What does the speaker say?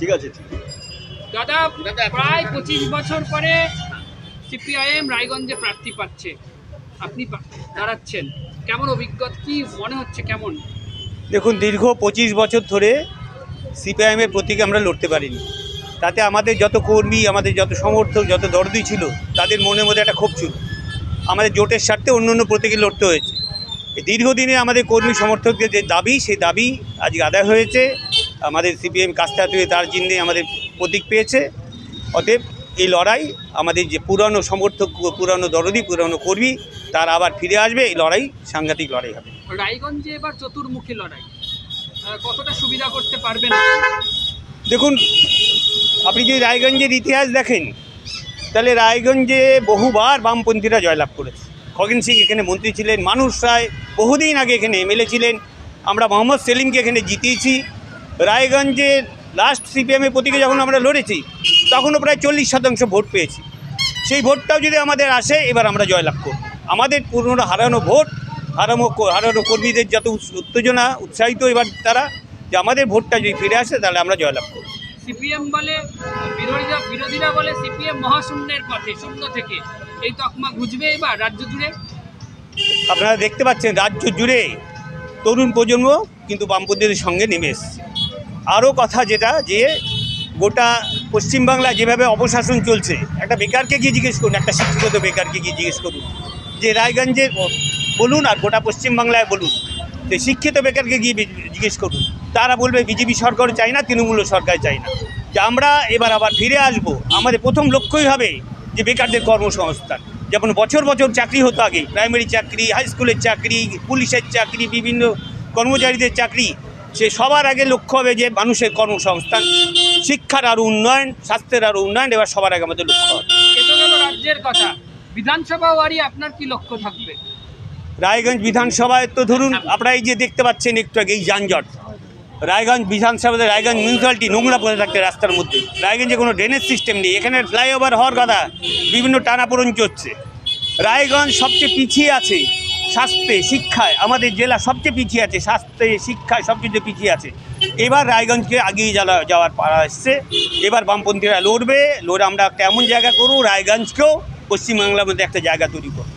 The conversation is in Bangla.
ঠিক আছে। দাদা, প্রায় 25 বছর পরে সিপিআইএম রায়গঞ্জে প্রার্থী পাচ্ছে, আপনি দাঁড়াচ্ছেন, কেমন অভিজ্ঞতা, কি মনে হচ্ছে, কেমন? দেখুন, দীর্ঘ 25 বছর ধরে সিপিআইএমের প্রতীকে আমরা লড়তে পারিনি। তাতে আমাদের যত কর্মী, আমাদের যত সমর্থক, যত দরদি ছিল, তাদের মনের মধ্যে একটা ক্ষোভ ছিল। আমাদের জোটের স্বার্থে অন্য অন্য প্রতীকে লড়তে হয়েছে। এই দীর্ঘদিনে আমাদের কর্মী সমর্থকদের যে দাবি, সেই দাবি আজকে আদায় হয়েছে। আমাদের সিপিএম কাস্তা থেকে তার চিহ্নে আমাদের প্রতীক পেয়েছে। অতএব এই লড়াই আমাদের যে পুরানো সমর্থক, পুরানো দরদি, পুরানো কর্মী, তারা আবার ফিরে আসবে। এই লড়াই সাংঘাতিক লড়াই হবে। রায়গঞ্জে এবার চতুর্মুখী লড়াই, কতটা সুবিধা করতে পারবেন? দেখুন, আপনি যদি রায়গঞ্জের ইতিহাস দেখেন, তাহলে রায়গঞ্জে বহুবার বামপন্থীরা জয়লাভ করেছে। খগেন সিং এখানে মন্ত্রী ছিলেন, মানুষ রায় বহুদিন আগে এখানে এমএলএ ছিলেন, আমরা মোহাম্মদ সেলিমকে এখানে জিতিয়েছি। রায়গঞ্জে লাস্ট সিপিএমের প্রতীকে যখন আমরা লড়েছি, তখনও প্রায় 40% ভোট পেয়েছি। সেই ভোটটাও যদি আমাদের আসে, এবার আমরা জয়লাভ করব। আমাদের পুরনো হারানো ভোট, হারানো কর্মীদের যত উত্তেজনা, উৎসাহিত এবার তারা, যে আমাদের ভোটটা যদি ফিরে আসে, তাহলে আমরা জয়লাভ করব। সিপিএম বলে, বিরোধীরা বলে সিপিএম মহাশূন্যের পথে, শূন্য থেকে এই তকমা ঘুচবে এবার রাজ্য জুড়ে। আপনারা দেখতে পাচ্ছেন রাজ্য জুড়ে তরুণ প্রজন্ম কিন্তু বামপন্থীদের সঙ্গে নেমে এসছে। আরও কথা যেটা, যে গোটা পশ্চিমবাংলায় যেভাবে অপশাসন চলছে, একটা বেকারকে গিয়ে জিজ্ঞেস করুন, একটা শিক্ষিত বেকারকে গিয়ে জিজ্ঞেস করুন, যে রায়গঞ্জে বলুন আর গোটা পশ্চিমবাংলায় বলুন, যে শিক্ষিত বেকারকে গিয়ে জিজ্ঞেস করুন, তারা বলবে বিজেপি সরকার চাই না, তৃণমূল সরকার চাই না। যে আমরা এবার আবার ফিরে আসব, আমাদের প্রথম লক্ষ্যই হবে যে বেকারদের কর্মসংস্থান। যেমন বছর বছর চাকরি হতো আগে, প্রাইমারি চাকরি, হাই স্কুলের চাকরি, পুলিশের চাকরি, বিভিন্ন কর্মচারীদের চাকরি, সে সবার আগে লক্ষ্য হবে যে মানুষের কর্মসংস্থান, শিক্ষার আরও উন্নয়ন, স্বাস্থ্যের আরও উন্নয়ন, এবার সবার আগে আমাদের লক্ষ্য হবে। এটা গেল রাজ্যের কথা, বিধানসভা ওয়ারি আপনার কি লক্ষ্য থাকবে? রায়গঞ্জ বিধানসভায় তো ধরুন আপনারা এই যে দেখতে পাচ্ছেন একটু আগে এই যানজট, রায়গঞ্জ বিধানসভাতে রায়গঞ্জ মিউনিসিপ্যালিটি নোংরা পড়ে থাকতে রাস্তার মধ্যে। রায়গঞ্জে কোনো ড্রেনেজ সিস্টেম নেই, এখানে ফ্লাইওভার হওয়ার কথা, বিভিন্ন টানাপোড়েন চলছে। রায়গঞ্জ সবচেয়ে পিছিয়ে আছে স্বাস্থ্যে, শিক্ষায়, আমাদের জেলা সবচেয়ে পিছিয়ে আছে স্বাস্থ্যে, শিক্ষায়, সব কিছু পিছিয়ে আছে। এবার রায়গঞ্জকে আগিয়ে যাওয়ার পাড়া এসছে। এবার বামপন্থীরা লড়বে, লড়ে আমরা একটা এমন জায়গা করব, রায়গঞ্জকেও পশ্চিমবাংলার মধ্যে একটা জায়গা তৈরি করব।